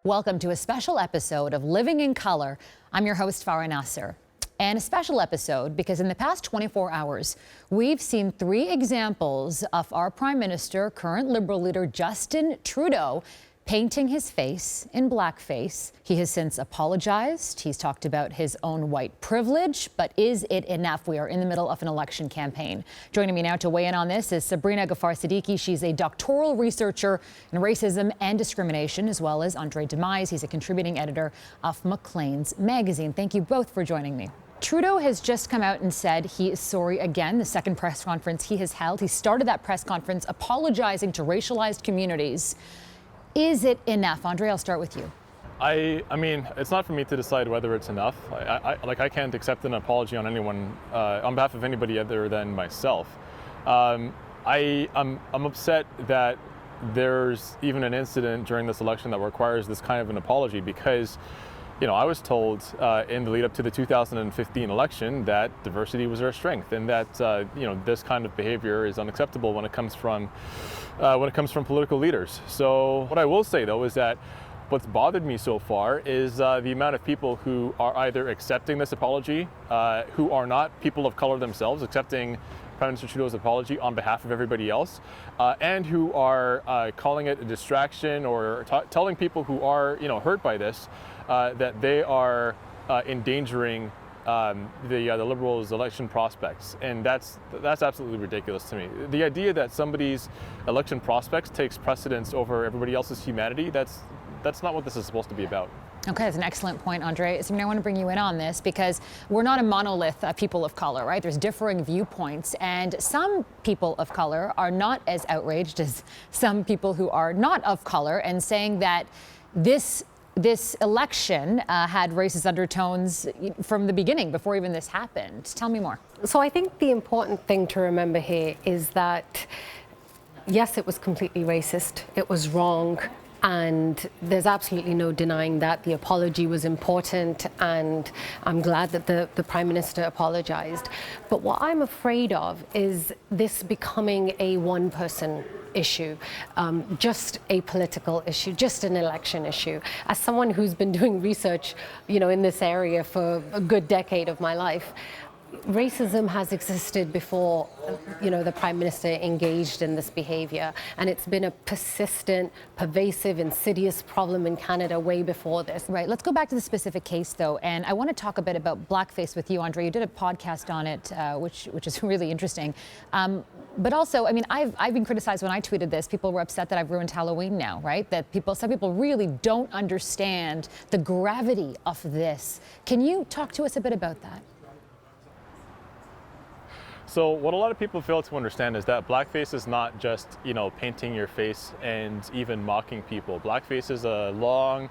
Welcome to a special episode of Living in Color. I'm your host, Farah Nasser. And a special episode because in the past 24 hours, we've seen 3 examples of our Prime Minister, current Liberal leader Justin Trudeau, painting his face in blackface. He has since apologized. He's talked about his own white privilege, but is it enough? We are in the middle of an election campaign. Joining me now to weigh in on this is Sabreena Ghaffar-Siddiqui. She's a doctoral researcher in racism and discrimination, as well as Andray Domise. He's a contributing editor of Maclean's magazine. Thank you both for joining me. Trudeau has just come out and said he is sorry again, the second press conference he has held. He started that press conference apologizing to racialized communities. Is it enough? Andray, I'll start with you. I mean, it's not for me to decide whether it's enough. I can't accept an apology on anyone, on behalf of anybody other than myself. I'm upset that there's even an incident during this election that requires this kind of an apology because, you know, I was told in the lead up to the 2015 election that diversity was our strength and that, you know, this kind of behavior is unacceptable when it comes from political leaders. So what I will say, though, is that what's bothered me so far is the amount of people who are either accepting this apology, who are not people of color themselves, accepting Prime Minister Trudeau's apology on behalf of everybody else, and who are calling it a distraction or telling people who are, you know, hurt by this that they are endangering the Liberals' election prospects, and that's absolutely ridiculous to me. The idea that somebody's election prospects takes precedence over everybody else's humanity, that's not what this is supposed to be about. Okay, that's an excellent point, Andray. So I want to bring you in on this because we're not a monolith of people of color, right? There's differing viewpoints, and some people of color are not as outraged as some people who are not of color, and saying that this election had racist undertones from the beginning, before even this happened. Tell me more. So I think the important thing to remember here is that, yes, it was completely racist. It was wrong. And there's absolutely no denying that. The apology was important, and I'm glad that the Prime Minister apologized. But what I'm afraid of is this becoming a one-person issue, just a political issue, just an election issue. As someone who's been doing research, you know, in this area for a good decade of my life, racism has existed before, you know, the Prime Minister engaged in this behavior, and it's been a persistent, pervasive, insidious problem in Canada way before this. Right. Let's go back to the specific case, though, and I want to talk a bit about Blackface with you, Andray. You did a podcast on it, which is really interesting. But also, I mean, I've been criticized when I tweeted this. People were upset that I've ruined Halloween now, right? That some people really don't understand the gravity of this. Can you talk to us a bit about that? So what a lot of people fail to understand is that blackface is not just, you know, painting your face and even mocking people. Blackface is a long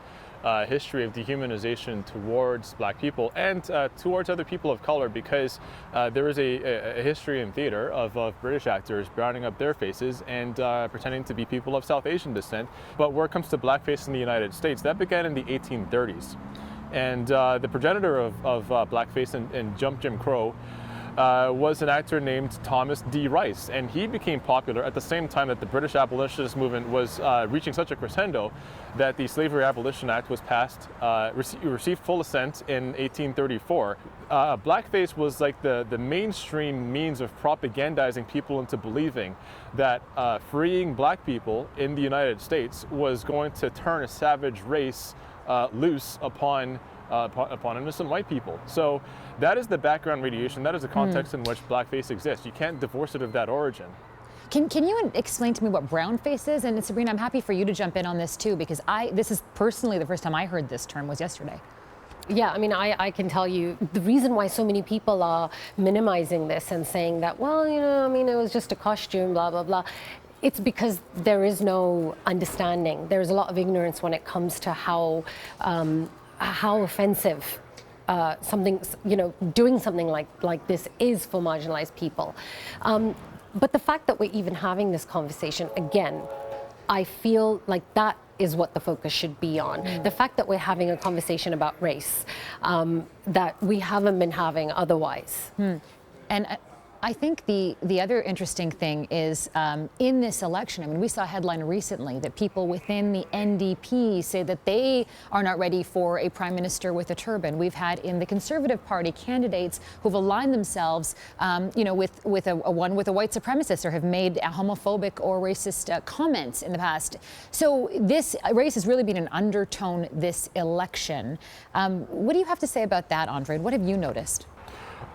history of dehumanization towards black people and towards other people of color, because there is a history in theater of British actors browning up their faces and pretending to be people of South Asian descent. But where it comes to blackface in the United States, that began in the 1830s. And the progenitor of blackface and Jim Crow was an actor named Thomas D. Rice, and he became popular at the same time that the British abolitionist movement was reaching such a crescendo that the Slavery Abolition Act was passed, received full assent in 1834. Blackface was like the mainstream means of propagandizing people into believing that freeing black people in the United States was going to turn a savage race loose upon innocent white people. So that is the background radiation, that is the context in which blackface exists. You can't divorce it of that origin. Can you explain to me what brownface is? And Sabreena, I'm happy for you to jump in on this too, because this is personally the first time I heard this term was yesterday. Yeah, I mean, I can tell you the reason why so many people are minimizing this and saying that, well, you know, I mean, it was just a costume, blah, blah, blah. It's because there is no understanding. There's a lot of ignorance when it comes to how offensive something, you know, doing something like this is for marginalized people. But the fact that we're even having this conversation, again, I feel like that is what the focus should be on. The fact that we're having a conversation about race that we haven't been having otherwise. And I think the other interesting thing is in this election, I mean, we saw a headline recently that people within the NDP say that they are not ready for a prime minister with a turban. We've had in the Conservative Party candidates who've aligned themselves, with a white supremacist or have made homophobic or racist comments in the past. So this race has really been an undertone this election. What do you have to say about that, Andray? What have you noticed?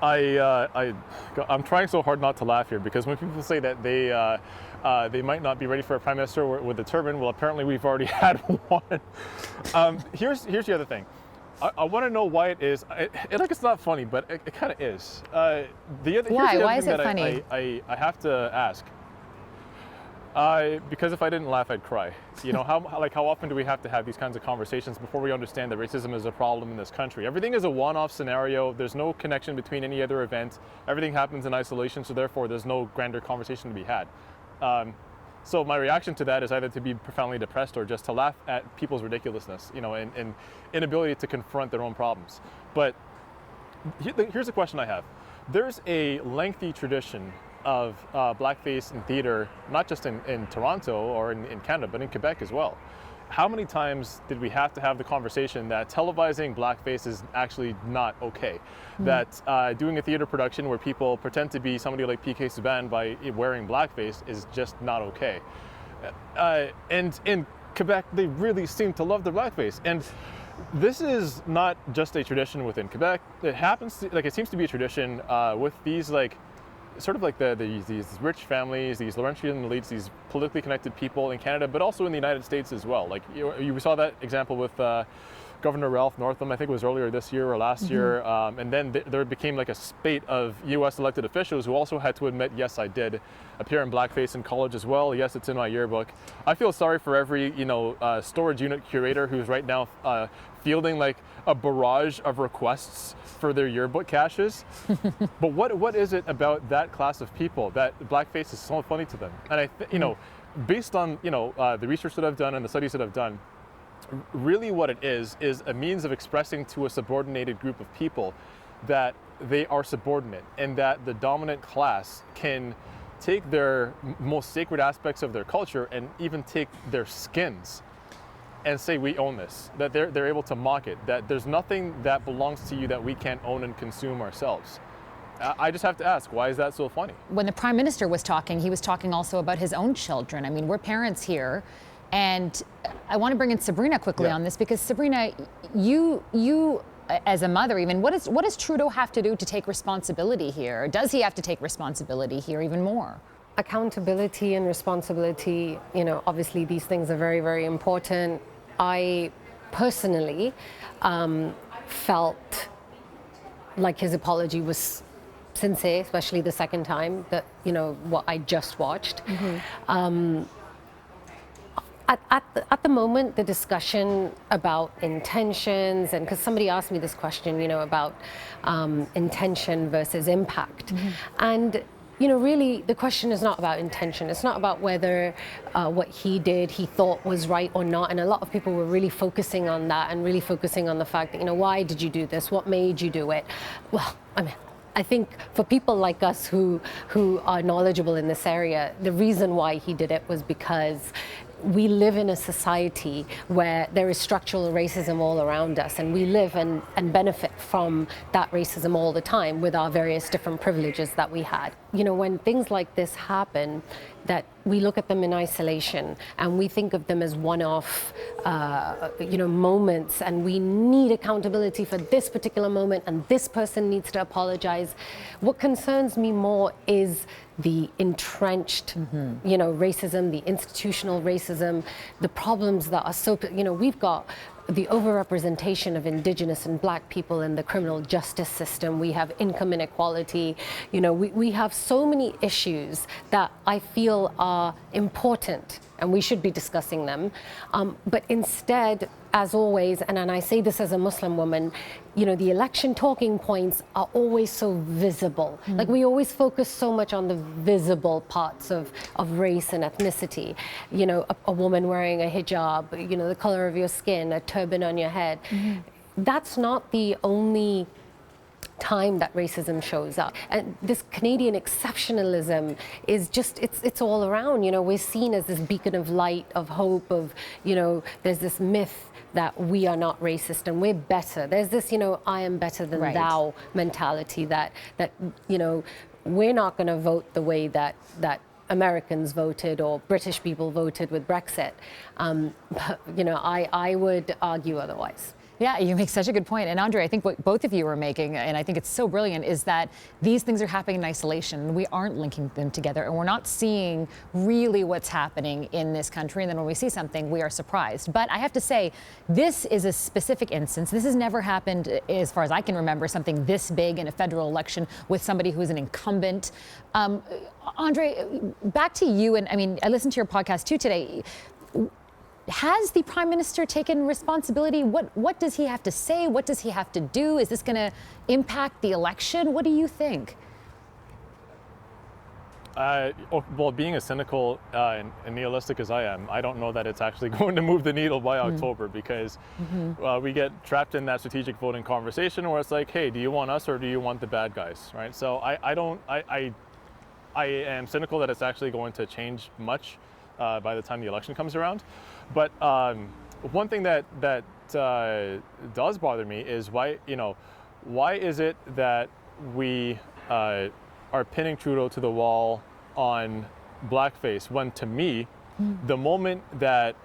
I'm trying so hard not to laugh here, because when people say that they might not be ready for a prime minister with a turban, well, apparently we've already had one. Here's the other thing. I want to know why it is. It's not funny, but it kind of is. Why? Why is it funny? I have to ask. Because if I didn't laugh, I'd cry. You know, how often do we have to have these kinds of conversations before we understand that racism is a problem in this country? Everything is a one-off scenario. There's no connection between any other event. Everything happens in isolation, so therefore there's no grander conversation to be had. So my reaction to that is either to be profoundly depressed or just to laugh at people's ridiculousness, and inability to confront their own problems. But here's a question I have. There's a lengthy tradition of blackface in theater, not just in Toronto or in Canada, but in Quebec as well. How many times did we have to have the conversation that televising blackface is actually not okay? That doing a theater production where people pretend to be somebody like P.K. Subban by wearing blackface is just not okay. And in Quebec, they really seem to love the blackface. And this is not just a tradition within Quebec. It seems to be a tradition with these sort of like these rich families, these Laurentian elites, these politically connected people in Canada, but also in the United States as well. Like you saw that example with Governor Ralph Northam, I think it was earlier this year or last year, and then there became like a spate of U.S. elected officials who also had to admit, yes, I did appear in blackface in college as well. Yes, it's in my yearbook. I feel sorry for every storage unit curator who's right now fielding like a barrage of requests for their yearbook caches. But what is it about that class of people that blackface is so funny to them? And based on the research that I've done and the studies that I've done, really what it is a means of expressing to a subordinated group of people that they are subordinate, and that the dominant class can take their most sacred aspects of their culture and even take their skins and say, we own this, that they're able to mock it, that there's nothing that belongs to you that we can't own and consume ourselves. I just have to ask, why is that so funny? When the Prime Minister was talking, he was talking also about his own children. I mean, we're parents here, and I want to bring in Sabreena quickly on this, because Sabreena, you as a mother even, what does Trudeau have to do to take responsibility here? Does he have to take responsibility here even more? Accountability and responsibility, obviously these things are very, very important. I personally felt like his apology was sincere, especially the second time that, what I just watched. At the moment, the discussion about intentions, and because somebody asked me this question, about intention versus impact. And really, the question is not about intention. It's not about whether what he did, he thought was right or not. And a lot of people were really focusing on that, and really focusing on the fact that, why did you do this? What made you do it? Well, I think for people like us who are knowledgeable in this area, the reason why he did it was because we live in a society where there is structural racism all around us, and we live and benefit from that racism all the time with our various different privileges that we had. When things like this happen, that we look at them in isolation and we think of them as one-off, moments, and we need accountability for this particular moment, and this person needs to apologize. What concerns me more is the entrenched, racism, the institutional racism, the problems that are so, we've got the overrepresentation of Indigenous and Black people in the criminal justice system. We have income inequality. We have so many issues that I feel are important, and we should be discussing them. But instead, as always, and I say this as a Muslim woman, the election talking points are always so visible. Like, we always focus so much on the visible parts of race and ethnicity. A woman wearing a hijab, the color of your skin, a turban on your head. That's not the only time that racism shows up. And this Canadian exceptionalism is just, it's all around. You know, we're seen as this beacon of light, of hope, of, you know, there's this myth that we are not racist and we're better. There's this, you know, I am better than thou mentality that, you know, we're not going to vote the way that Americans voted or British people voted with Brexit. But, you know, I would argue otherwise. Yeah, you make such a good point. And Andray, I think what both of you are making, and I think it's so brilliant, is that these things are happening in isolation. We aren't linking them together, and we're not seeing really what's happening in this country. And then when we see something, we are surprised. But I have to say, this is a specific instance. This has never happened, as far as I can remember, something this big in a federal election with somebody who's an incumbent. Andray, back to you. And I mean, I listened to your podcast too today. Has the Prime Minister taken responsibility? What does he have to say? What does he have to do? Is this going to impact the election? What do you think? Well, being as cynical and nihilistic as I am, I don't know that it's actually going to move the needle by October, because we get trapped in that strategic voting conversation where it's like, hey, do you want us or do you want the bad guys, right? So I am cynical that it's actually going to change much by the time the election comes around. But one thing that does bother me is why is it that we are pinning Trudeau to the wall on blackface, when to me, the moment that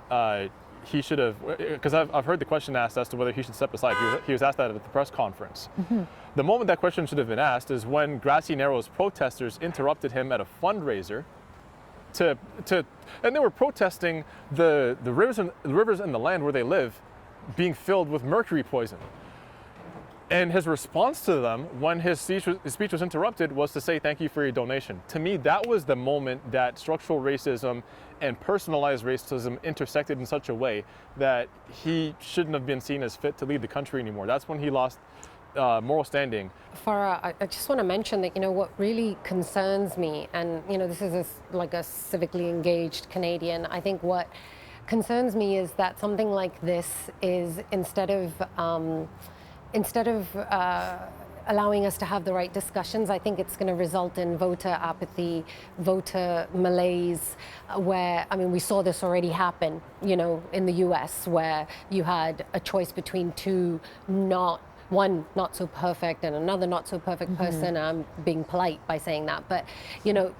he should have, because I've heard the question asked as to whether he should step aside. He was asked that at the press conference. The moment that question should have been asked is when Grassy Narrows protesters interrupted him at a fundraiser and they were protesting the rivers and the land where they live being filled with mercury poison. And his response to them when his speech was interrupted was to say, thank you for your donation. To me, that was the moment that structural racism and personalized racism intersected in such a way that he shouldn't have been seen as fit to lead the country anymore. That's when he lost moral standing. Farah, I just want to mention that, you know, what really concerns me, and, you know, this is like a civically engaged Canadian, I think what concerns me is that something like this is, instead of allowing us to have the right discussions, I think it's going to result in voter apathy, voter malaise, where, I mean, we saw this already happen, you know, in the US, where you had a choice between one not so perfect and another not so perfect person. I'm being polite by saying that, but, you know,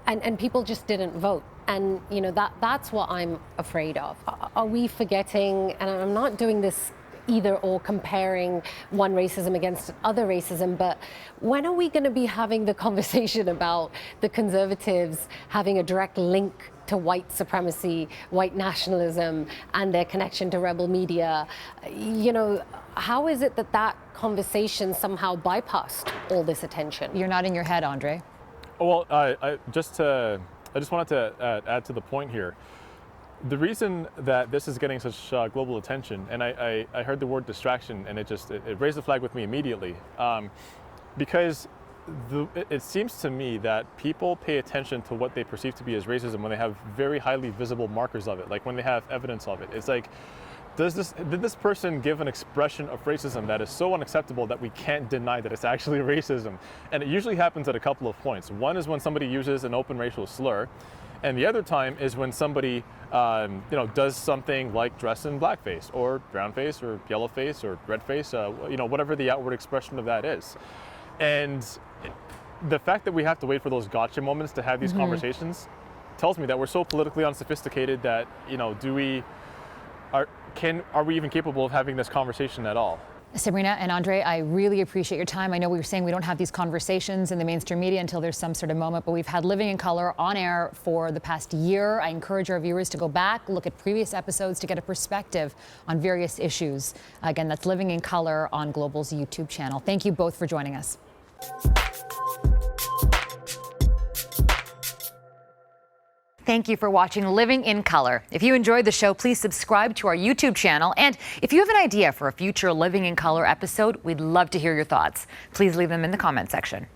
and people just didn't vote. And, you know, that's what I'm afraid of. Are we forgetting, and I'm not doing this either or comparing one racism against other racism, but when are we going to be having the conversation about the Conservatives having a direct link to white supremacy, white nationalism, and their connection to rebel media? You know, how is it that conversation somehow bypassed all this attention? You're nodding your head, Andray. Well, I just wanted to add to the point here. The reason that this is getting such global attention, and I heard the word distraction, and it raised the flag with me immediately, because it seems to me that people pay attention to what they perceive to be as racism when they have very highly visible markers of it, like when they have evidence of it. It's like, did this person give an expression of racism that is so unacceptable that we can't deny that it's actually racism? And it usually happens at a couple of points. One is when somebody uses an open racial slur, and the other time is when somebody does something like dress in blackface or brownface or yellowface or redface, whatever the outward expression of that is. And the fact that we have to wait for those gotcha moments to have these conversations tells me that we're so politically unsophisticated that, you know, are we even capable of having this conversation at all? Sabreena and Andray, I really appreciate your time. I know we were saying we don't have these conversations in the mainstream media until there's some sort of moment, but we've had Living in Color on air for the past year. I encourage our viewers to go back, look at previous episodes to get a perspective on various issues. Again, that's Living in Color on Global's YouTube channel. Thank you both for joining us. Thank you for watching Living in Color. If you enjoyed the show, please subscribe to our YouTube channel. And if you have an idea for a future Living in Color episode, we'd love to hear your thoughts. Please leave them in the comment section.